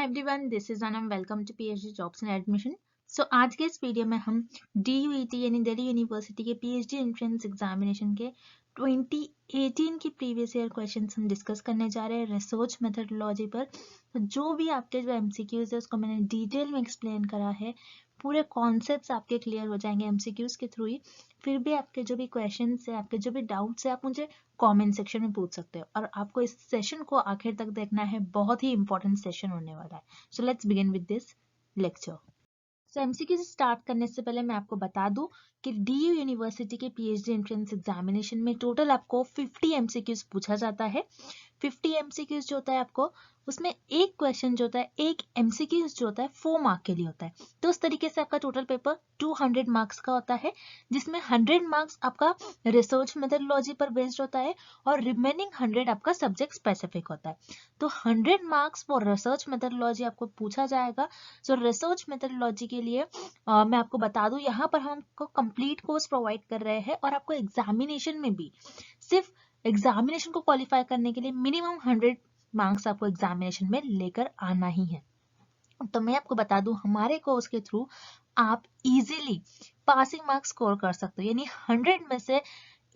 Everyone, this is Anam. Welcome to PhD jobs and admission. So आज के इस video में हम DUET यानी दिल्ली यूनिवर्सिटी के पीएचडी एंट्रेंस एग्जामिनेशन के 2018 के प्रीवियस ईयर क्वेश्चंस हम डिस्कस करने जा रहे हैं रिसर्च मेथडोलॉजी पर। तो जो भी आपके जो एमसीक्यूज है उसको मैंने डिटेल में एक्सप्लेन करा है, पूरे कॉन्सेप्ट्स आपके क्लियर हो जाएंगे एमसीक्यूज के थ्रू ही। फिर भी आपके जो भी क्वेश्चंस है, आपके जो भी डाउट्स है, आप मुझे कमेंट सेक्शन में पूछ सकते हो और आपको इस सेशन को आखिर तक देखना है, बहुत ही इंपॉर्टेंट सेशन होने वाला है। So let's begin with this lecture. So MCQ से स्टार्ट करने से पहले मैं आपको बता दूं कि DU यूनिवर्सिटी के पीएचडी एंट्रेंस एग्जामिनेशन में टोटल आपको 50 एमसीक्यूज पूछा जाता है। 50 एमसीक्यूज जो होता है आपको, उसमें एक क्वेश्चन जो होता है, एक एमसीक्यूज जो होता है 4 मार्क के लिए होता है। तो उस तरीके से आपका टोटल पेपर 200 मार्क्स का होता है, जिसमें 100 मार्क्स आपका रिसर्च मेथडोलॉजी पर बेस्ड होता है और रिमेनिंग 100 आपका सब्जेक्ट स्पेसिफिक होता है। तो 100 मार्क्स फॉर रिसर्च मेथडोलॉजी आपको पूछा जाएगा। सो रिसर्च मेथडोलॉजी के लिए मैं आपको बता दूं, यहाँ पर हम आपको कंप्लीट कोर्स प्रोवाइड कर रहे हैं और आपको एग्जामिनेशन में भी सिर्फ एग्जामिनेशन को क्वालिफाई करने के लिए मिनिमम 100 मार्क्स आपको एग्जामिनेशन में लेकर आना ही है। तो मैं आपको बता दूं, हमारे कोर्स के थ्रू आप इजीली पासिंग मार्क्स स्कोर कर सकते हो, यानी 100 में से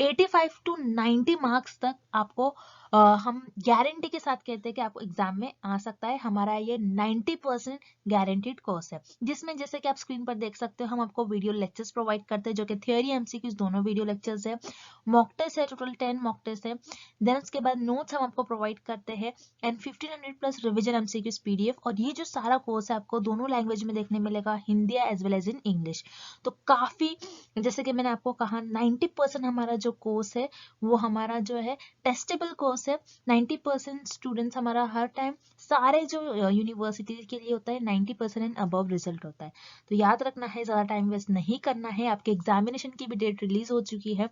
85 टू 90 मार्क्स तक आपको हम गारंटी के साथ कहते हैं कि आपको एग्जाम में आ सकता है। हमारा ये 90% गारंटीड कोर्स है, जिसमें जैसे कि आप स्क्रीन पर देख सकते हो, हम आपको वीडियो लेक्चर्स प्रोवाइड करते हैं, जो कि थ्योरी एमसीक्यूज दोनों वीडियो लेक्चर्स है। मॉक टेस्ट है, टोटल 10 मॉक टेस्ट है। देन उसके बाद नोट्स हम आपको प्रोवाइड करते हैं and 1500 plus revision MCQs PDF. और ये जो सारा कोर्स है आपको दोनों लैंग्वेज में देखने मिलेगा, Hindi as well as in English. तो काफी, जैसे कि मैंने आपको कहा, 90% हमारा जो कोर्स है वो हमारा जो है टेस्टेबल कोर्स है। 90% स्टूडेंट्स हमारा हर टाइम सारे जो यूनिवर्सिटी के लिए होता है 90% एंड अबव रिजल्ट होता है। तो याद रखना है, ज्यादा टाइम वेस्ट नहीं करना है। आपके एग्जामिनेशन की भी डेट रिलीज हो चुकी है,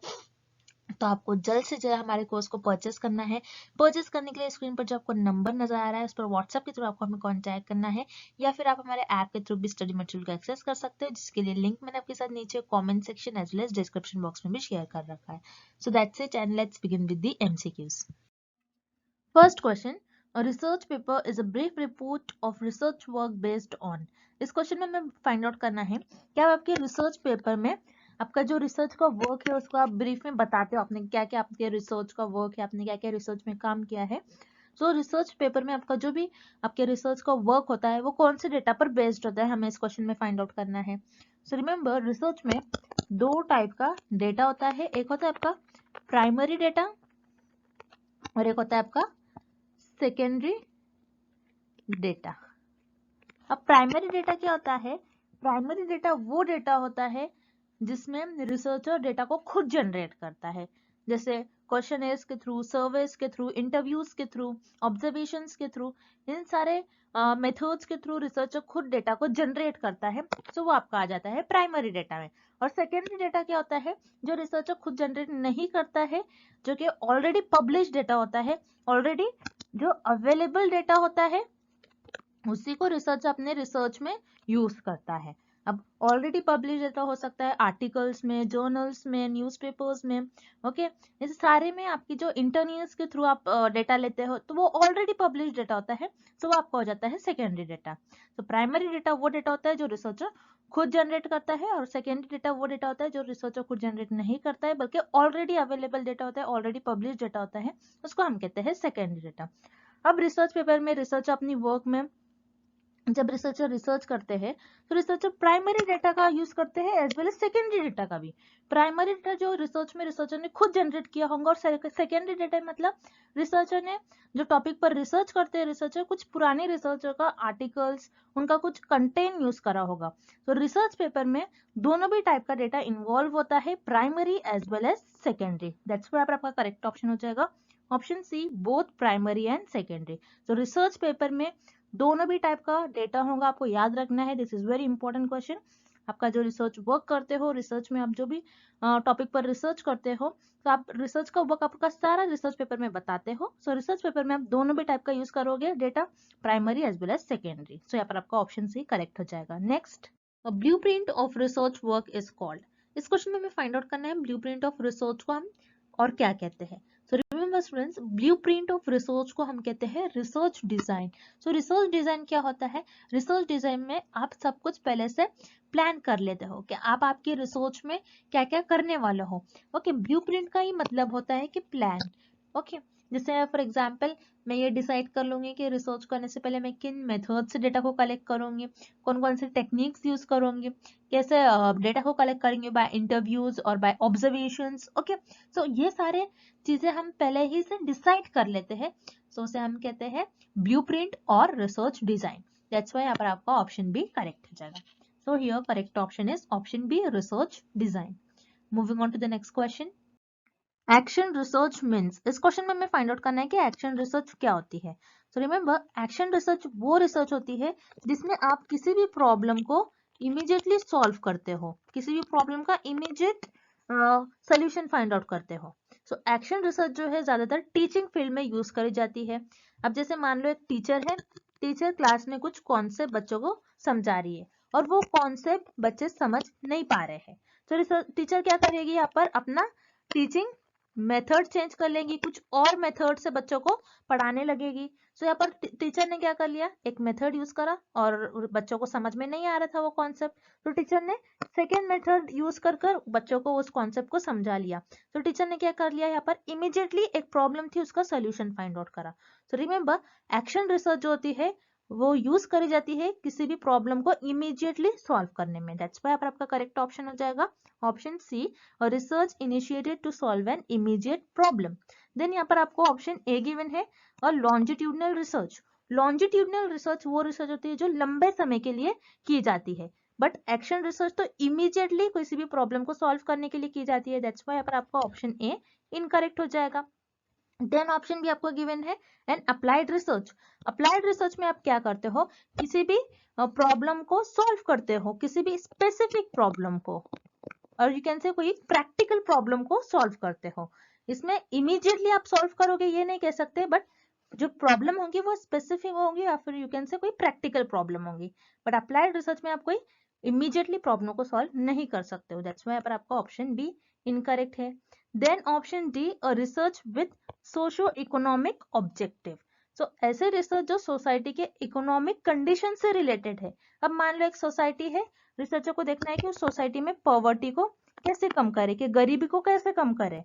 तो आपको जल्द से जल्द हमारे कोर्स को परचेस करना है। परचेस करने के लिए स्क्रीन पर जो आपको नंबर नजर आ रहा है, उस पर व्हाट्सएप के थ्रू आपको हमें कांटेक्ट करना है, या फिर आप हमारे ऐप के थ्रू भी स्टडी मटेरियल को एक्सेस कर सकते हो, जिसके लिए लिंक मैंने आपके साथ नीचे comment section as well as description box में भी शेयर कर रखा है। So that's it and let's begin with the MCQs. First question, a research paper is a brief report of research work based on। इस question में हमें find out करना है कि आप आपके रिसर्च पेपर में आपका जो रिसर्च का वर्क है उसको आप ब्रीफ में बताते हो, आपने क्या क्या आपके रिसर्च का वर्क है, आपने क्या क्या रिसर्च में काम किया है। सो रिसर्च पेपर में आपका जो भी आपके रिसर्च का वर्क होता है वो कौन से डेटा पर बेस्ड होता है, हमें इस क्वेश्चन में फाइंड आउट करना है। सो रिमेंबर, रिसर्च में दो टाइप का डेटा होता है, एक होता है आपका प्राइमरी डेटा और एक होता है आपका सेकेंडरी डेटा। अब प्राइमरी डेटा क्या होता है? प्राइमरी डेटा वो डेटा होता है जिसमें रिसर्चर डेटा को खुद जनरेट करता है, जैसे क्वेश्चनर्स के थ्रू, सर्वेस के थ्रू, इंटरव्यूज के थ्रू, ऑब्जर्वेशंस के थ्रू, इन सारे मेथड्स के थ्रू रिसर्चर खुद डेटा को जनरेट करता है। सो वो आपका आ जाता है प्राइमरी डेटा में। और सेकेंडरी डेटा क्या होता है? जो रिसर्चर खुद जनरेट नहीं करता है, जो कि ऑलरेडी पब्लिश डेटा होता है, ऑलरेडी जो अवेलेबल डेटा होता है उसी को रिसर्च अपने रिसर्च में यूज करता है। अब ऑलरेडी पब्लिश डेटा हो सकता है आर्टिकल्स में, जर्नल्स में, न्यूज़पेपर्स में, ओके। इस सारे में आपकी जो इंटरनेट्स के थ्रू आप डेटा लेते हो तो वो ऑलरेडी पब्लिश डेटा होता है, तो वो आपका हो जाता है सेकेंडरी डेटा। तो प्राइमरी डेटा वो डेटा होता है जो रिसर्चर खुद जनरेट करता है, और सेकेंडरी डेटा वो डेटा होता है जो रिसर्चर खुद जनरेट नहीं करता है, बल्कि ऑलरेडी अवेलेबल डेटा होता है, ऑलरेडी पब्लिश डेटा होता है, उसको हम कहते हैं सेकेंडरी डेटा। अब रिसर्च पेपर में रिसर्चर अपनी वर्क में जब रिसर्चर रिसर्च करते हैं तो रिसर्चर प्राइमरी डेटा का यूज करते हैं as well as secondary data का भी। प्राइमरी डेटा जो रिसर्च में रिसर्चर ने खुद जनरेट किया होगा, और सेकेंडरी डेटा मतलब रिसर्चर ने जो टॉपिक पर रिसर्च करते हैं रिसर्चर, कुछ पुराने रिसर्चर का आर्टिकल्स, उनका कुछ कंटेंट यूज करा होगा। तो रिसर्च पेपर में दोनों भी टाइप का डेटा इन्वॉल्व होता है, primary as well as secondary. That's why आपका करेक्ट ऑप्शन हो जाएगा option C, both primary and secondary. तो रिसर्च पेपर में दोनों भी टाइप का डेटा होगा, आपको याद रखना है। This is very important question. आपका जो रिसर्च वर्क करते हो, रिसर्च में आप जो भी टॉपिक पर रिसर्च करते हो, तो आप रिसर्च का वर्क आपका सारा रिसर्च पेपर में बताते हो। सो रिसर्च पेपर में आप दोनों भी टाइप का यूज करोगे data, primary as well as secondary. So यहाँ पर आपका ऑप्शन सी करेक्ट हो जाएगा। Next, a blueprint of research work is called. इस क्वेश्चन में हमें फाइंड आउट करना है ब्लूप्रिंट ऑफ रिसर्च को हम और क्या कहते हैं। So remember, remember students, blueprint of research को हम कहते हैं रिसर्च डिजाइन। सो रिसर्च डिजाइन क्या होता है? रिसर्च डिजाइन में आप सब कुछ पहले से प्लान कर लेते हो कि आप आपकी रिसर्च में क्या क्या करने वाले हो। ओके, ब्लूप्रिंट का ही मतलब होता है कि प्लान। ओके, जैसे फॉर एग्जांपल मैं ये डिसाइड कर लूंगी कि रिसर्च करने से पहले मैं किन मेथड से डेटा को कलेक्ट करूंगी, कौन कौन से टेक्निक्स यूज करूंगी, कैसे डेटा को कलेक्ट करेंगे, बाय इंटरव्यूज और बाय ऑब्जर्वेशंस। ओके, सो ये सारे चीजें हम पहले ही से डिसाइड कर लेते हैं। सो उसे हम कहते हैं ब्लूप्रिंट और रिसर्च डिजाइन। दैट्स व्हाई यहाँ पर आपका ऑप्शन बी करेक्ट हो जाएगा। So here correct option is option B, research design. Moving on to the next question. Action research means, इस क्वेश्चन में हमें फाइंड आउट करना है कि एक्शन रिसर्च क्या होती है। सो रिमेंबर, एक्शन रिसर्च वो रिसर्च होती है जिसमें आप किसी भी प्रॉब्लम को इमीडिएटली सॉल्व करते हो, किसी भी प्रॉब्लम का इमीडिएट सोल्यूशन फाइंड आउट करते हो। सो एक्शन रिसर्च जो है ज्यादातर टीचिंग फील्ड में यूज करी जाती है। अब जैसे मान लो एक टीचर है, टीचर क्लास में कुछ कॉन्सेप्ट बच्चों को समझा रही है और वो कॉन्सेप्ट बच्चे समझ नहीं पा रहे हैं, तो टीचर क्या करेगी यहाँ पर, अपना टीचिंग मेथड चेंज कर लेंगी, कुछ और मेथड से बच्चों को पढ़ाने लगेगी। सो यहाँ पर टीचर ने क्या कर लिया, एक मेथड यूज करा और बच्चों को समझ में नहीं आ रहा था वो कॉन्सेप्ट, तो टीचर ने सेकेंड मेथड यूज कर बच्चों को उस कॉन्सेप्ट को समझा लिया। तो टीचर ने क्या कर लिया, यहाँ पर इमीडिएटली एक प्रॉब्लम थी उसका सोल्यूशन फाइंड आउट करा। सो रिमेंबर, एक्शन रिसर्च जो होती है वो यूज करी जाती है किसी भी प्रॉब्लम को इमीडिएटली सॉल्व करने में। दैट्स व्हाई आपका करेक्ट ऑप्शन हो जाएगा ऑप्शन सी, और research initiated to solve an immediate problem. Then यहाँ पर आपको ऑप्शन ए गिवन है, और लॉन्जिट्यूडनल रिसर्च। लॉन्जिट्यूडनल रिसर्च वो रिसर्च होती है जो लंबे समय के लिए की जाती है, बट एक्शन रिसर्च तो इमीडिएटली किसी भी प्रॉब्लम को सॉल्व करने के लिए की जाती है। दैट्स व्हाई यहाँ पर आपका ऑप्शन ए इनकरेक्ट हो जाएगा। देन ऑप्शन भी आपको गिवन है and applied research. Applied research में आप क्या करते हो, किसी भी प्रॉब्लम को सॉल्व करते हो, किसी भी स्पेसिफिक प्रॉब्लम को, और यू कैन से कोई प्रैक्टिकल प्रॉब्लम को सॉल्व करते हो। इसमें इमीडिएटली आप सॉल्व करोगे ये नहीं कह सकते, बट जो प्रॉब्लम होंगी वो स्पेसिफिक होंगी या फिर यू कैन से कोई प्रैक्टिकल प्रॉब्लम होंगी, बट अप्लाइड रिसर्च में आप कोई इमीडिएटली प्रॉब्लम को सॉल्व नहीं कर सकते हो। दैट्स व्हाई पर आपका ऑप्शन बी इनकरेक्ट है। Then option D, a research with socio economic objective. So ऐसे रिसर्च जो सोसाइटी के इकोनॉमिक कंडीशन से रिलेटेड है। अब मान लो एक सोसाइटी है, रिसर्चर को देखना है कि उस सोसाइटी में पॉवर्टी को कैसे कम करे, कि गरीबी को कैसे कम करे।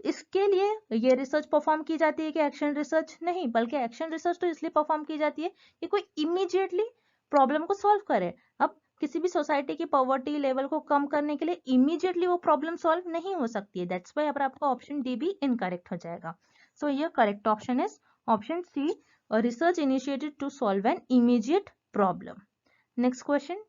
इसके लिए ये रिसर्च परफॉर्म की जाती है कि एक्शन रिसर्च नहीं, बल्कि एक्शन रिसर्च तो इसलिए परफॉर्म की जाती है कि कोई इमीडिएटली प्रॉब्लम को सॉल्व करे। अब किसी भी सोसाइटी की पॉवर्टी लेवल को कम करने के लिए इमीडिएटली वो प्रॉब्लम सॉल्व नहीं हो सकती है। दैट्स व्हाई अब आपका ऑप्शन डी भी इनकरेक्ट हो जाएगा। सो ये correct option is option C, research initiated to solve an immediate problem. Next question,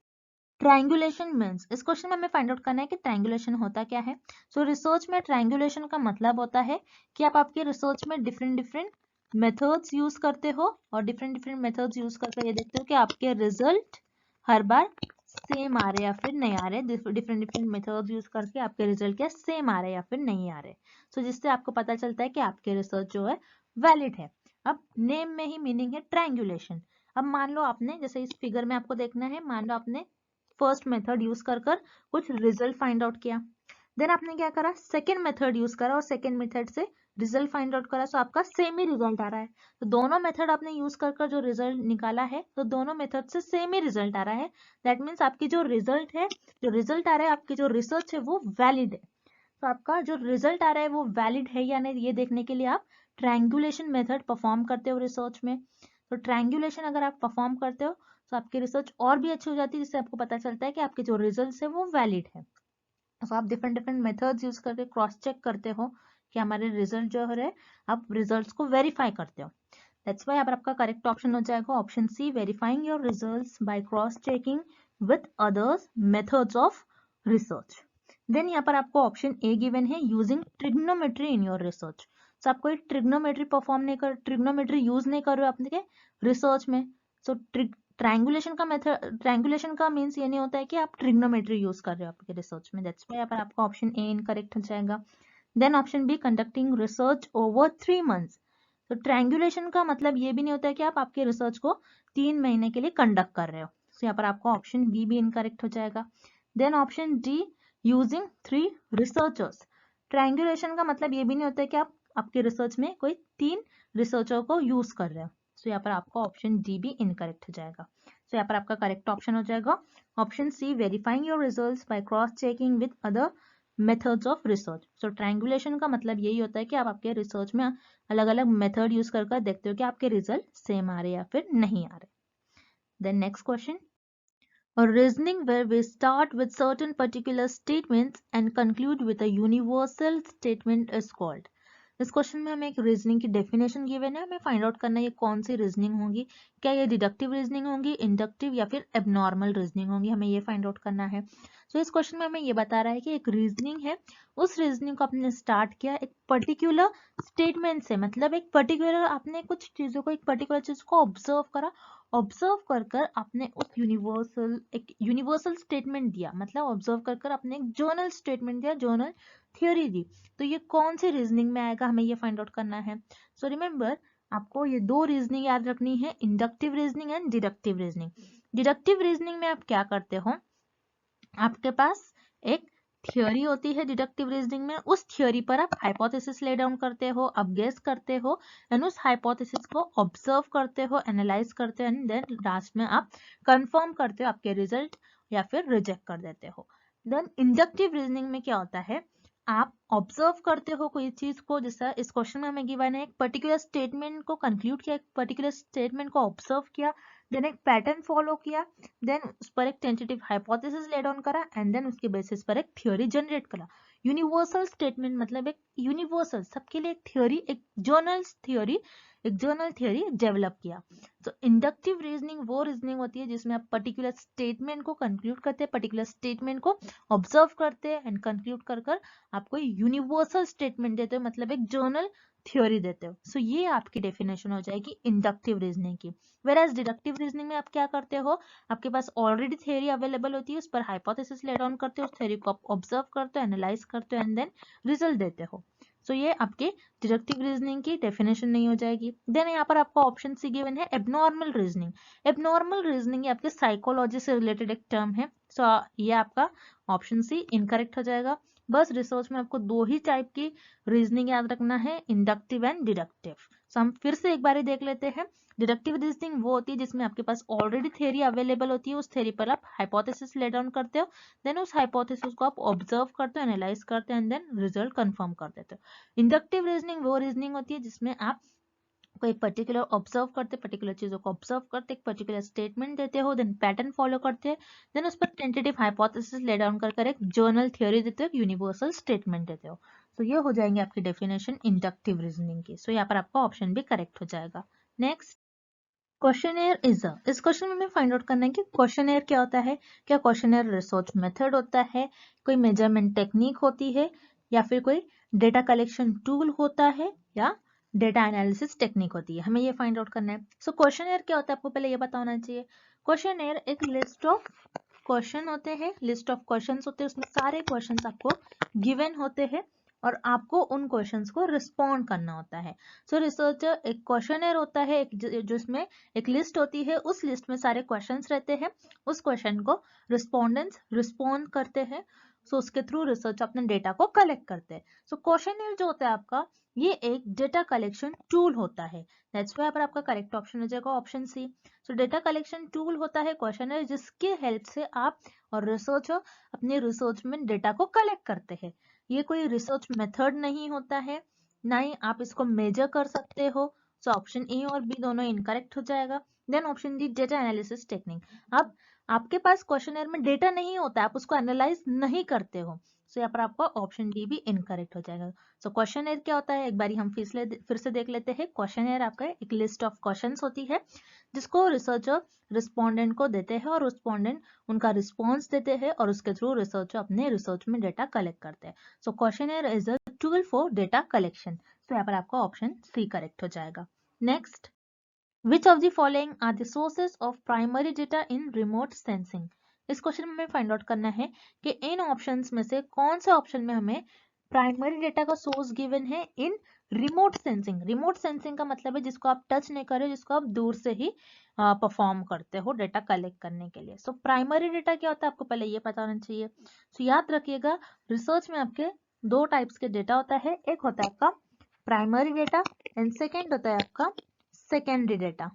triangulation means, इस क्वेश्चन में हमें फाइंड आउट करना है कि ट्रायंगुलेशन होता क्या है। सो रिसर्च में ट्रायंगुलेशन का मतलब होता है कि आप आपके रिसर्च में डिफरेंट डिफरेंट मेथड्स यूज करते हो और डिफरेंट डिफरेंट मेथड्स यूज करके ये देखते हो कि आपके रिजल्ट हर बार सेम आ रहे या फिर नहीं आ रहे। डिफरेंट डिफरेंट मेथड्स यूज करके आपके रिजल्ट क्या सेम आ रहे या फिर नहीं आ रहे। सो जिससे आपको पता चलता है कि आपके रिसर्च जो है वैलिड है। अब नेम में ही मीनिंग है ट्रायंगुलेशन। अब मान लो आपने, जैसे इस फिगर में आपको देखना है, मान लो आपने फर्स्ट मेथड यूज कर कुछ रिजल्ट फाइंड आउट किया, देन आपने क्या करा, सेकेंड मेथड यूज करा और सेकेंड मेथड से रिजल्ट फाइंड आउट करा, सो आपका सेम ही रिजल्ट आ रहा है। तो दोनों मेथड आपने यूज कर जो रिजल्ट निकाला है, तो दोनों मेथड से सेम ही रिजल्ट आ रहा है। दैट मीन्स आपकी जो रिजल्ट है, जो रिजल्ट आ रहा है, आपकी जो रिसर्च है वो वैलिड है। तो आपका जो रिजल्ट आ रहा है वो वैलिड है या नहीं, ये देखने के लिए आप ट्रायंगुलेशन मेथड परफॉर्म करते हो रिसर्च में। तो ट्रायंगुलेशन अगर आप परफॉर्म करते हो तो आपकी रिसर्च और भी अच्छी हो जाती है, जिससे आपको पता चलता है कि आपके जो रिजल्ट्स है वो वैलिड है। तो आप डिफरेंट डिफरेंट मेथड्स यूज करके क्रॉस चेक करते हो कि हमारे रिजल्ट जो है, आप रिजल्ट्स को वेरीफाई करते हो। दैट्स व्हाई आपका करेक्ट ऑप्शन हो जाएगा option C, verifying your results by cross checking with others methods of research. Then यहाँ पर आपको ऑप्शन ए गिवन है, using trigonometry in your research. So आप कोई ट्रिग्नोमेट्री परफॉर्म नहीं कर, ट्रिग्नोमेट्री यूज नहीं कर रहे हो अपने रिसर्च में। सो ट्रायंगुलेशन का मेथड, ट्रायंगुलेशन का मींस ये नहीं होता है कि आप ट्रिग्नोमेट्री यूज कर रहे हो आपके रिसर्च में। दैट्स व्हाई यहाँ पर आपका ऑप्शन ए इनकरेक्ट हो जाएगा। Then option B, conducting research over 3 months. तो ट्रायंगुलेशन का मतलब ये भी नहीं होता है कि आप आपके रिसर्च को 3 महीने के लिए कंडक्ट कर रहे हो। सो यहाँ पर आपका ऑप्शन बी भी इनकरेक्ट हो जाएगा। Then option D, using 3 researchers. Triangulation का मतलब ये भी नहीं होता है कि आप आपके रिसर्च में कोई 3 रिसर्चर को यूज कर रहे हैं। सो यहाँ पर आपका ऑप्शन डी भी इनकरेक्ट हो जाएगा। सो यहाँ पर आपका करेक्ट ऑप्शन हो जाएगा option C, verifying your results by cross checking with other methods of research. So triangulation का मतलब यही होता है कि आप आपके रिसर्च में अलग अलग मेथड यूज कर देखते हो कि आपके रिजल्ट सेम आ रहे या फिर नहीं आ रहे। Then next question, a reasoning where we start with certain particular statements and conclude with a universal statement is called। इस क्वेश्चन में हमें एक रीजनिंग की डेफिनेशन गिवन है, हमें फाइंड आउट करना है ये कौन सी रीजनिंग होगी, क्या ये डिडक्टिव रीजनिंग होगी, इंडक्टिव या फिर एबनॉर्मल रीजनिंग होगी, हमें ये फाइंड आउट करना है। सो इस क्वेश्चन में हमें ये बता रहा है कि एक रीजनिंग है, उस रीजनिंग को आपने स्टार्ट किया एक पर्टिकुलर स्टेटमेंट से, मतलब एक पर्टिकुलर आपने कुछ चीजों को, एक पर्टिकुलर चीज को ऑब्जर्व करा, ऑब्जर्व कर आपने उस एक यूनिवर्सल स्टेटमेंट दिया, मतलब ऑब्जर्व कर आपने एक जर्नल स्टेटमेंट दिया, जर्नल थ्योरी दी। तो ये कौन सी रीजनिंग में आएगा, हमें ये फाइंड आउट करना है। सो रिमेंबर, आपको ये 2 रीजनिंग याद रखनी है, inductive reasoning and deductive reasoning. Deductive reasoning में आप क्या करते हो, आपके पास एक थ्योरी होती है डिडक्टिव रीजनिंग में, उस थ्योरी पर आप हाइपोथेसिस ले डाउन करते हो, आप गेस करते हो एंड उस हाइपोथेसिस को ऑब्जर्व करते हो, एनालाइज करते हो एंड देन लास्ट में आप कंफर्म करते हो आपके रिजल्ट या फिर रिजेक्ट कर देते हो। देन इंडक्टिव रीजनिंग में क्या होता है, आप ऑब्जर्व करते हो कोई चीज को, जैसा इस क्वेश्चन में हमें गिवन है एक पर्टिकुलर स्टेटमेंट को कंक्लूड किया, एक पर्टिकुलर स्टेटमेंट को ऑब्जर्व किया, देन एक पैटर्न फॉलो किया, देन उस पर एक टेंटेटिव हाइपोथेसिस ले डाउन करा एंड देन उसके बेसिस पर एक थ्योरी जनरेट करा। यूनिवर्सल स्टेटमेंट मतलब एक यूनिवर्सल, सबके लिए एक थ्योरी, एक जर्नल थ्योरी डेवलप किया। तो इंडक्टिव रीजनिंग वो रीजनिंग होती है जिसमें आप पर्टिकुलर स्टेटमेंट को कंक्लूड करते हैं, पर्टिकुलर स्टेटमेंट को ऑब्जर्व करते हैं एंड कंक्लूड कर आपको यूनिवर्सल स्टेटमेंट देते हो, मतलब एक जर्नल थ्योरी देते हो। सो ये आपकी डेफिनेशन हो जाएगी इंडक्टिव रीजनिंग की। वेराज डिडक्टिव रीजनिंग में आप क्या करते हो, आपके पास ऑलरेडी थ्योरी अवेलेबल होती है, उस पर हाइपोथेसिस ले डाउन करते हो, उस थ्योरी को आप ऑब्जर्व करते हो, एनालाइज करते हो एंड देन रिजल्ट देते हो। सो ये आपके डिडक्टिव रीजनिंग की डेफिनेशन नहीं हो जाएगी। देन यहाँ पर आपको ऑप्शन सी गिवन है एबनॉर्मल रीजनिंग। एबनॉर्मल रीजनिंग आपके साइकोलॉजी से रिलेटेड एक टर्म है। सो ये आपका ऑप्शन सी इनकरेक्ट हो जाएगा। बस रिसर्च में आपको 2 ही टाइप की रीजनिंग याद रखना है, इंडक्टिव एंड डिडक्टिव। सो हम फिर से एक बार देख लेते हैं। डिडक्टिव रीजनिंग वो होती है जिसमें आपके पास ऑलरेडी थ्योरी अवेलेबल होती है, उस थ्योरी पर आप हाइपोथेसिस ले डाउन करते हो, देन उस हाइपोथेसिस को आप ऑब्जर्व करते हो, एनालाइज करते हो एंड देन रिजल्ट कंफर्म कर देते हो। इंडक्टिव रीजनिंग वो रीजनिंग होती है जिसमें आप कोई पर्टिकुलर ऑब्जर्व करते, पर्टिकुलर चीजों को ऑब्जर्व करते, एक पर्टिकुलर स्टेटमेंट देते हो, देन पैटर्न फॉलो करते हैं, देन उस पर टेंटेटिव हाइपोथेसिस ले डाउन कर एक जर्नल थ्योरी देते हो, यूनिवर्सल स्टेटमेंट देते हो। तो ये हो जाएंगे आपकी डेफिनेशन इंडक्टिव रीजनिंग की। सो यहाँ पर आपका ऑप्शन भी करेक्ट हो जाएगा। नेक्स्ट, क्वेश्चनेयर इज अ, इस क्वेश्चन में हमें फाइंड आउट करना है कि क्वेश्चनेयर क्या होता है। क्या क्वेश्चनेयर रिसर्च मेथड होता है, कोई मेजरमेंट टेक्निक होती है, या फिर कोई डेटा कलेक्शन टूल होता है, या डेटा एनालिसिस टेक्निक होती है, हमें ये फाइंड आउट करना है। सो क्वेश्चनेयर क्या होता है आपको पहले ये पता होना चाहिए। क्वेश्चनेयर एक लिस्ट ऑफ क्वेश्चन होते हैं, लिस्ट ऑफ क्वेश्चंस होते हैं, उसमें सारे क्वेश्चंस आपको गिवन होते हैं और आपको उन क्वेश्चंस को रिस्पॉन्ड करना होता है। सो रिसर्चर एक क्वेश्चनर होता है जिसमें एक लिस्ट होती है, उस लिस्ट में सारे क्वेश्चंस रहते हैं, उस क्वेश्चन को रिस्पोंडेंट्स रिस्पॉन्ड करते हैं। सो उसके थ्रू रिसर्च अपने डेटा को कलेक्ट करते हैं। सो क्वेश्चनर जो होता है आपका, ये एक डेटा कलेक्शन टूल होता है। दैट्स व्हाई पर आपका करेक्ट ऑप्शन हो जाएगा option C. So data collection tool होता है क्वेश्चनर, जिसके हेल्प से आप और रिसर्चर अपने रिसर्च में डेटा को कलेक्ट करते हैं। ये कोई रिसर्च मेथड नहीं होता है, ना ही आप इसको मेजर कर सकते हो। सो ऑप्शन ए और बी दोनों इनकरेक्ट हो जाएगा। Then option D, data analysis technique. अब आपके पास क्वेश्चनर में डेटा नहीं होता, आप उसको एनालाइज नहीं करते हो। सो यहाँ पर आपका ऑप्शन डी भी इनकरेक्ट हो जाएगा। सो क्वेश्चनर क्या होता है, एक बार हम फिर से देख लेते हैं। क्वेश्चनर आपका एक लिस्ट ऑफ क्वेश्चंस होती है, जिसको रिसर्चर रिस्पोंडेंट को देते हैं और रिस्पोंडेंट उनका रिस्पॉन्स देते हैं और उसके थ्रू रिसर्चर अपने रिसर्च में डेटा कलेक्ट करते हैं। So questionnaire is a tool for data collection. तो यहाँ पर आपका ऑप्शन सी करेक्ट हो जाएगा। Next, which of the following are the sources of primary data in remote sensing. इस क्वेश्चन में हमें फाइंड आउट करना है कि इन ऑप्शंस में से कौन से ऑप्शन में हमें प्राइमरी डेटा का सोर्स गिवन है इन रिमोट सेंसिंग। रिमोट सेंसिंग का मतलब है जिसको आप टच नहीं कर रहे, जिसको आप दूर से ही परफॉर्म करते हो डेटा कलेक्ट करने के लिए। सो प्राइमरी डेटा क्या होता है आपको पहले ये पता होना चाहिए। सो याद रखिएगा, रिसर्च में आपके 2 टाइप्स के डेटा होता है। एक होता है आपका प्राइमरी डेटा एंड सेकेंड होता है आपका सेकेंडरी डेटा।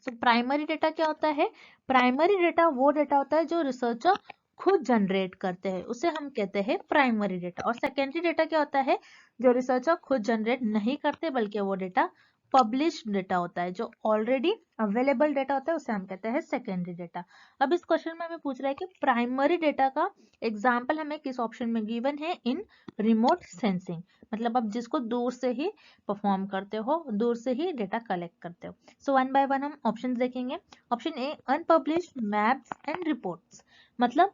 तो प्राइमरी डेटा क्या होता है? प्राइमरी डेटा वो डेटा होता है जो रिसर्चर खुद जनरेट करते हैं, उसे हम कहते हैं प्राइमरी डेटा। और सेकेंडरी डेटा क्या होता है? जो रिसर्चर खुद जनरेट नहीं करते बल्कि वो डेटा पब्लिश्ड डेटा होता है, जो ऑलरेडी अवेलेबल डेटा होता है, उसे हम कहते हैं सेकेंडरी डेटा। अब इस क्वेश्चन में हमें पूछ रहा है कि प्राइमरी डेटा का एग्जाम्पल हमें किस ऑप्शन में गिवन है? इन रिमोट सेंसिंग, मतलब आप जिसको दूर से ही परफॉर्म करते हो, दूर से ही डेटा कलेक्ट करते हो। सो वन बाय वन हम ऑप्शन देखेंगे। Option A, unpublished maps and reports, मतलब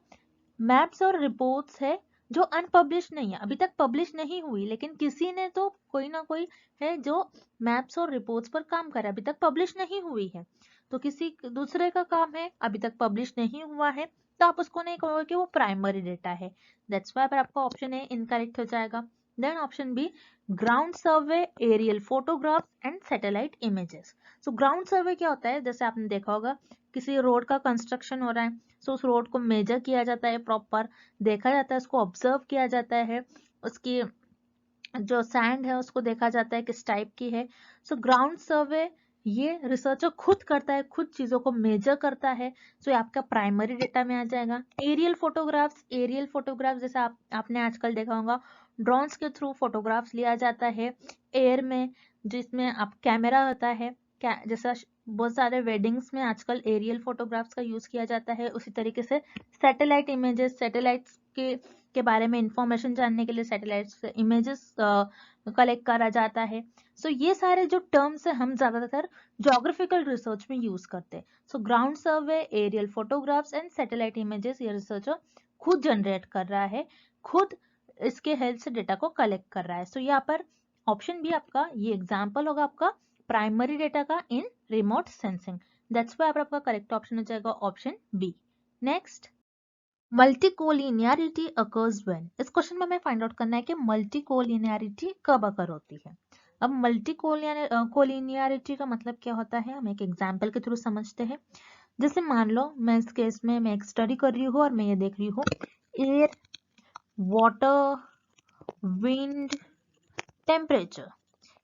मैप्स और रिपोर्ट्स है जो अनपब्लिश नहीं है, अभी तक पब्लिश नहीं हुई, लेकिन किसी ने तो कोई ना कोई है जो मैप्स और रिपोर्ट्स पर काम कर रहा है, अभी तक पब्लिश नहीं हुई है, तो किसी दूसरे का काम है, अभी तक पब्लिश नहीं हुआ है, तो आप उसको नहीं कहोगे कि वो प्राइमरी डेटा है। दैट्स व्हाई पर आपका ऑप्शन ए इनकरेक्ट हो जाएगा। Then option B, ground survey, aerial photographs and satellite images. So ground survey क्या होता है? जैसे आपने देखा होगा किसी रोड का कंस्ट्रक्शन हो रहा है, सो उस रोड को मेजर किया जाता है, प्रॉपर देखा जाता है, उसको ऑब्जर्व किया जाता है, उसकी जो सैंड है उसको देखा जाता है किस टाइप की है। सो ग्राउंड सर्वे ये रिसर्चर खुद करता है, खुद चीजों को मेजर करता है, सो ये आपका प्राइमरी डेटा में आ जाएगा। एरियल फोटोग्राफ्स जैसे आपने आजकल देखा होगा ड्रोन्स के थ्रू फोटोग्राफ्स लिया जाता है एयर में, जिसमें आप कैमरा होता है, जैसा बहुत सारे वेडिंग्स में आजकल एरियल फोटोग्राफ्स का यूज किया जाता है। उसी तरीके से सैटेलाइट इमेजेस, सैटेलाइट्स के बारे में इंफॉर्मेशन जानने के लिए सैटेलाइट से इमेजेस कलेक्ट करा जाता है। सो ये सारे जो टर्म्स है हम ज्यादातर ज्योग्राफिकल रिसर्च में यूज करते हैं। So ground survey, aerial photographs and satellite images ये रिसर्चर खुद जनरेट कर रहा है, खुद इसके हेल्प से डेटा को कलेक्ट कर रहा है। सो यहाँ पर ऑप्शन बी आपका ये एग्जाम्पल होगा आपका प्राइमरी डेटा का in remote sensing. That's why आपका करेक्ट ऑप्शन हो जाएगा option B. Next, multicollinearity occurs when. इस क्वेश्चन में हमें फाइंड आउट करना है कि मल्टीकोलिनियरिटी कब अकर होती है। अब मल्टीकोलिनियरिटी का मतलब क्या होता है, हम एक एग्जांपल के थ्रू समझते हैं। जैसे मान लो मैं इस केस में मैं एक स्टडी कर रही हूँ और मैं ये देख रही हूँ एयर, वाटर, विंड, टेम्परेचर,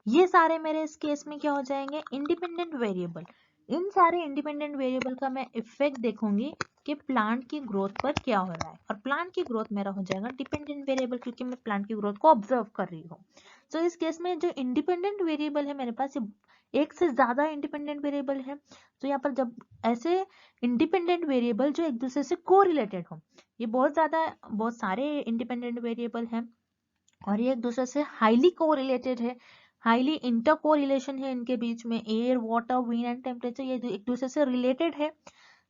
ये सारे मेरे इस केस में क्या हो जाएंगे? Independent variable. इन सारे इंडिपेंडेंट वेरिएबल का मैं इफेक्ट देखूंगी कि प्लांट की ग्रोथ पर क्या हो रहा है, और प्लांट की ग्रोथ मेरा हो जाएगा डिपेंडेंट वेरिएबल, क्योंकि मैं प्लांट की ग्रोथ को ऑब्जर्व कर रही हूँ। तो इस केस में जो इंडिपेंडेंट वेरिएबल है मेरे पास, ये एक से ज्यादा इंडिपेंडेंट वेरिएबल है। तो यहाँ पर जब ऐसे इंडिपेंडेंट वेरिएबल जो एक दूसरे से कोरिलेटेड हो, ये बहुत सारे इंडिपेंडेंट वेरिएबल हैं और ये एक दूसरे से हाईली कोरिलेटेड है, हाईली इंटर कोरिलेशन है इनके बीच में, air, water, wind and temperature ये एक दूसरे से रिलेटेड है।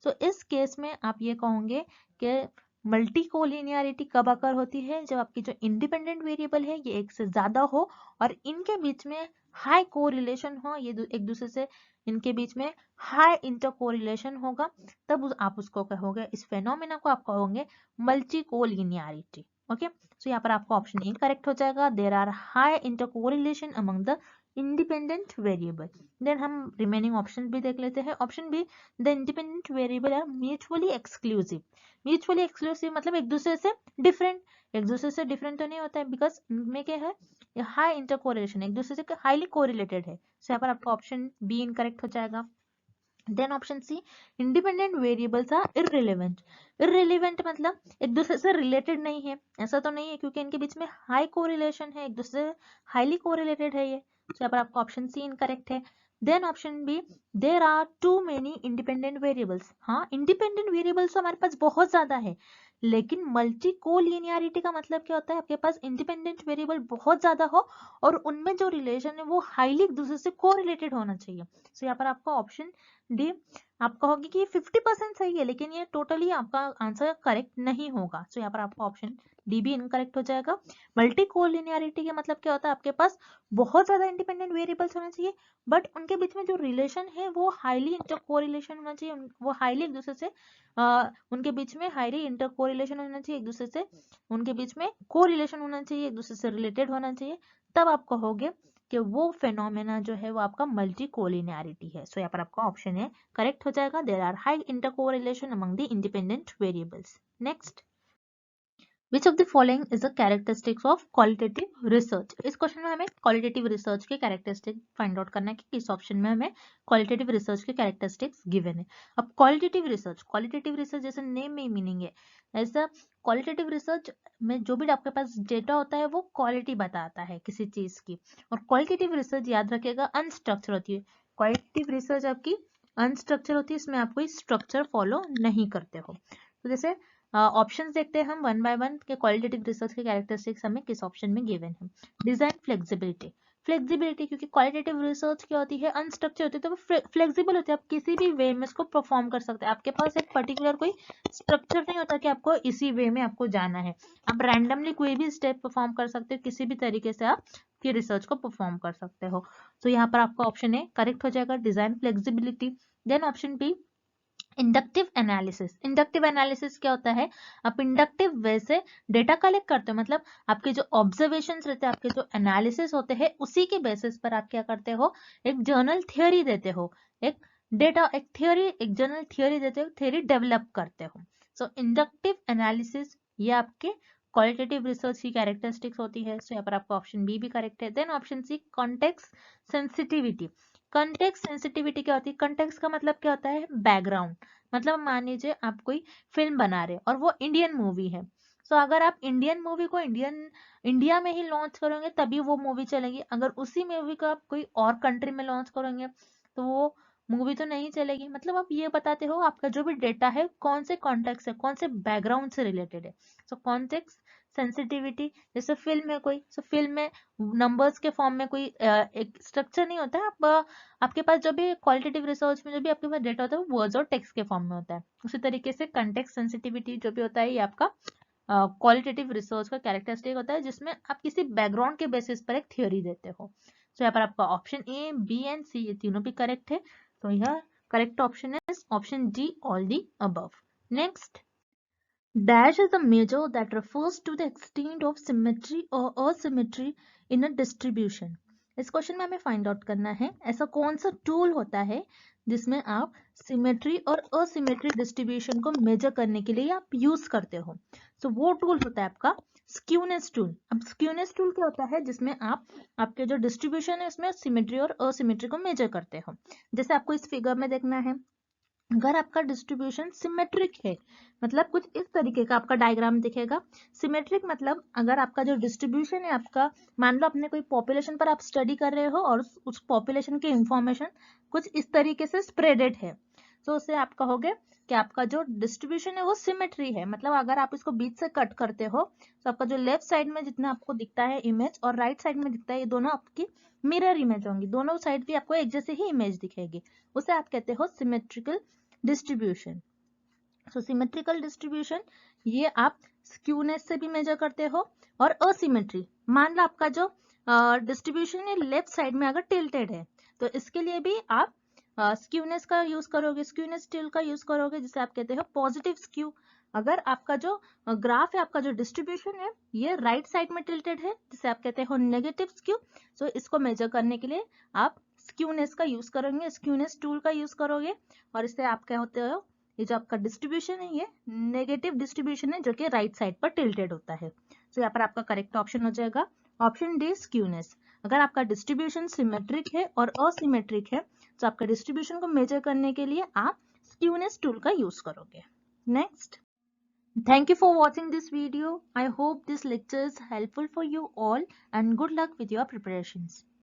तो इस केस में आप ये कहोगे कि मल्टी कोलिनियरिटी कब अकर होती है? जब आपकी जो इंडिपेंडेंट वेरिएबल है ये एक से ज्यादा हो और इनके बीच में हाई कोरिलेशन हो, ये एक दूसरे से इनके बीच में हाई इंटर कोरिलेशन होगा, तब आप उसको कहोगे, इस फेनोमेना को आप कहोगे मल्टी कोलिनियरिटी। ओके, सो यहाँ पर आपका ऑप्शन ए करेक्ट हो जाएगा। There are high inter correlation among the independent variable. Then हम रिमेनिंग ऑप्शन भी देख लेते हैं। Option B, the independent variable are mutually exclusive. Mutually exclusive मतलब एक दूसरे से डिफरेंट, एक दूसरे से डिफरेंट तो नहीं होता है, बिकॉज इनमें क्या है, हाई इंटर कोरिलेशन, एक दूसरे से हाईली कोरिलेटेड है। सो यहाँ पर आपका ऑप्शन बी इनकरेक्ट हो जाएगा। Then option C, independent variables are irrelevant. Irrelevant मतलब एक दूसरे से रिलेटेड नहीं है, ऐसा तो नहीं है, क्योंकि इनके बीच में हाई कोरिलेशन है, एक दूसरे से हाईली कोरिलेटेड है ये। तो यहाँ पर आपका ऑप्शन सी इनकरेक्ट है। Then option B, there are too many independent variables. हाँ, इंडिपेंडेंट वेरिएबल्स हमारे पास बहुत ज्यादा है, लेकिन मल्टी कोलिनियरिटी का मतलब क्या होता है, आपके पास इंडिपेंडेंट वेरिएबल बहुत ज्यादा हो और उनमें जो रिलेशन है वो हाईली एक दूसरे से कोरिलेटेड होना चाहिए। सो यहाँ पर आपका ऑप्शन डी, आप कहोगे कि 50% सही है, लेकिन ये टोटली आपका आंसर करेक्ट नहीं होगा। सो यहाँ पर आपका ऑप्शन डी भी इनकरेक्ट हो जाएगा। मल्टी कोलिनियरिटी का मतलब क्या होता है, आपके पास बहुत ज्यादा इंडिपेंडेंट वेरिएबल्स होना चाहिए, बट उनके बीच में जो रिलेशन है वो हाईली इंटर कोरिलेशन होना चाहिए, वो हाईली एक दूसरे से उनके बीच में हाईली इंटर कोरिलेशन होना चाहिए, एक दूसरे से उनके बीच में कोरिलेशन होना चाहिए, एक दूसरे से रिलेटेड होना चाहिए, तब आप कहोगे कि वो फेनोमेना जो है वो आपका मल्टी कोलिनियरिटी है। सो यहाँ पर आपका ऑप्शन है करेक्ट हो जाएगा। There are high inter correlation among the independent variables. Next, which of the following is the characteristics of qualitative research. इस क्वेश्चन में हमें क्वालिटेटिव रिसर्च के कैरेक्टरिस्टिक फाइंड आउट करना है कि किस ऑप्शन में हमें क्वालिटेटिव रिसर्च के कैरेक्टरिस्टिक्स गिवन है। अब क्वालिटेटिव रिसर्च जैसे नेम में ही मीनिंग है, ऐसा क्वालिटेटिव रिसर्च में जो भी आपके पास डेटा होता है वो क्वालिटी बताता है किसी चीज की। और क्वालिटेटिव रिसर्च याद रखिएगा अनस्ट्रक्चर होती है। क्वालिटेटिव रिसर्च आपकी अनस्ट्रक्चर होती है, इसमें आप कोई स्ट्रक्चर फॉलो नहीं करते हो। तो जैसे ऑप्शंस देखते हैं हम वन बाय वन के क्वालिटेटिव रिसर्च के कैरेक्टरिस्टिक्स हमें किस ऑप्शन में गिवन है। डिजाइन फ्लेक्सिबिलिटी क्योंकि क्वालिटेटिव रिसर्च क्या होती है, अनस्ट्रक्चर होती है, तो वो फ्लेक्सिबल होती है, आप किसी भी वे में इसको परफॉर्म कर सकते हैं। आपके पास एक पर्टिकुलर कोई स्ट्रक्चर नहीं होता कि आपको इसी वे में आपको जाना है, आप रैंडमली कोई भी स्टेप परफॉर्म कर सकते हो, किसी भी तरीके से आप की रिसर्च को परफॉर्म कर सकते हो। तो यहाँ पर आपका ऑप्शन ए करेक्ट हो जाएगा, design flexibility. Then option B inductive analysis क्या होता है, आप इंडक्टिव वे से डेटा कलेक्ट करते हो, मतलब आपके जो ऑब्जर्वेशंस रहते हैं, आपके जो एनालिसिस होते हैं, उसी के बेसिस पर आप क्या करते हो, एक जर्नल थियोरी देते हो, एक जर्नल थियोरी देते हो, थियोरी डेवलप करते हो। सो इंडक्टिव एनालिसिस ये आपके क्वालिटेटिव रिसर्च की कैरेक्टरिस्टिक्स होती है। सो यहाँ पर आपका ऑप्शन बी भी करेक्ट है। Then option C context sensitivity. Context sensitivity क्या होती है, कंटेक्स्ट का मतलब क्या होता है, बैकग्राउंड। मतलब मान लीजिए आप कोई फिल्म बना रहे और वो इंडियन मूवी है, तो अगर आप इंडियन मूवी को इंडिया में ही लॉन्च करोगे तभी वो मूवी चलेगी। अगर उसी मूवी को आप कोई और कंट्री में लॉन्च करोगे तो वो मूवी तो नहीं चलेगी। मतलब आप ये बताते हो आपका जो भी डेटा है कौन से कॉन्टेक्स्ट है, कौन से बैकग्राउंड से रिलेटेड है। सो कॉन्टेक्स्ट सेंसिटिविटी, जैसे फिल्म है कोई, तो फिल्म में नंबर्स के फॉर्म में कोई एक स्ट्रक्चर नहीं होता है। आपके पास जो भी क्वालिटेटिव रिसर्च में जो भी आपके पास डेटा होता है वो वर्ड्स और टेक्स्ट के फॉर्म में होता है। उसी तरीके से कंटेक्स्ट सेंसिटिविटी जो भी होता है ये आपका क्वालिटेटिव रिसर्च का कैरेक्टरिस्टिक होता है, जिसमें आप किसी बैकग्राउंड के बेसिस पर एक थ्योरी देते हो। तो यहाँ पर आपका ऑप्शन ए, बी एंड सी ये तीनों भी करेक्ट है। तो यह correct option is option D, all the above. Next, dash is a measure that refers to the extent of symmetry or asymmetry in a distribution. इस क्वेश्चन में हमें find out करना है ऐसा कौन सा टूल होता है जिसमें आप सिमेट्री और असिमेट्री डिस्ट्रीब्यूशन को मेजर करने के लिए आप यूज करते हो। सो वो टूल होता है आपका स्क्यूनेस टूल। अब स्क्यूनेस टूल क्या होता है, जिसमें आप आपके जो डिस्ट्रीब्यूशन है उसमें सिमेट्री और असिमेट्री को मेजर करते हो। जैसे आपको इस फिगर में देखना है, अगर आपका डिस्ट्रीब्यूशन सिमेट्रिक है, मतलब कुछ इस तरीके का आपका डायग्राम दिखेगा। सिमेट्रिक मतलब अगर आपका जो डिस्ट्रीब्यूशन है आपका, मान लो अपने कोई पॉपुलेशन पर आप स्टडी कर रहे हो और उस पॉपुलेशन की इंफॉर्मेशन कुछ इस तरीके से स्प्रेडेड है, तो उससे आप कहोगे कि आपका जो डिस्ट्रीब्यूशन है वो सिमेट्री है। मतलब अगर आप इसको बीच से कट करते हो तो आपका जो लेफ्ट साइड में जितना आपको दिखता है इमेज और राइट साइड में दिखता है, ये दोनों आपकी मिरर इमेज होंगी, दोनों साइड भी आपको एक जैसे ही इमेज दिखेगी। उसे आप कहते हो सिमेट्रिकल डिस्ट्रीब्यूशन। सो सिमेट्रिकल डिस्ट्रीब्यूशन ये आप स्क्यूनेस से भी मेजर करते हो। और असिमेट्री, मान लो आपका जो डिस्ट्रीब्यूशन है लेफ्ट साइड में अगर टिल्टेड है तो इसके लिए भी आप स्क्यूनेस का यूज करोगे, स्क्यूनेस टूल का यूज करोगे, जिसे आप कहते हो पॉजिटिव स्क्यू। अगर आपका जो ग्राफ है, आपका जो डिस्ट्रीब्यूशन है ये राइट साइड में टिल्टेड है, जिसे आप कहते हो नेगेटिव स्क्यू। सो इसको मेजर करने के लिए आप स्क्यूनेस का यूज करोगे, स्क्यूनेस टूल का यूज करोगे। और इससे आप क्या होते हो, ये जो आपका डिस्ट्रीब्यूशन है ये नेगेटिव डिस्ट्रीब्यूशन है जो कि राइट साइड पर टिल्टेड होता है। तो यहाँ पर आपका करेक्ट ऑप्शन हो जाएगा ऑप्शन डी, स्क्यूनेस। अगर आपका डिस्ट्रीब्यूशन सिमेट्रिक है और असिमेट्रिक है तो आपका डिस्ट्रीब्यूशन को मेजर करने के लिए आप स्क्यूनेस टूल का यूज करोगे। Next, thank you for watching this video. I hope this lecture is helpful for you all and good luck with your preparations.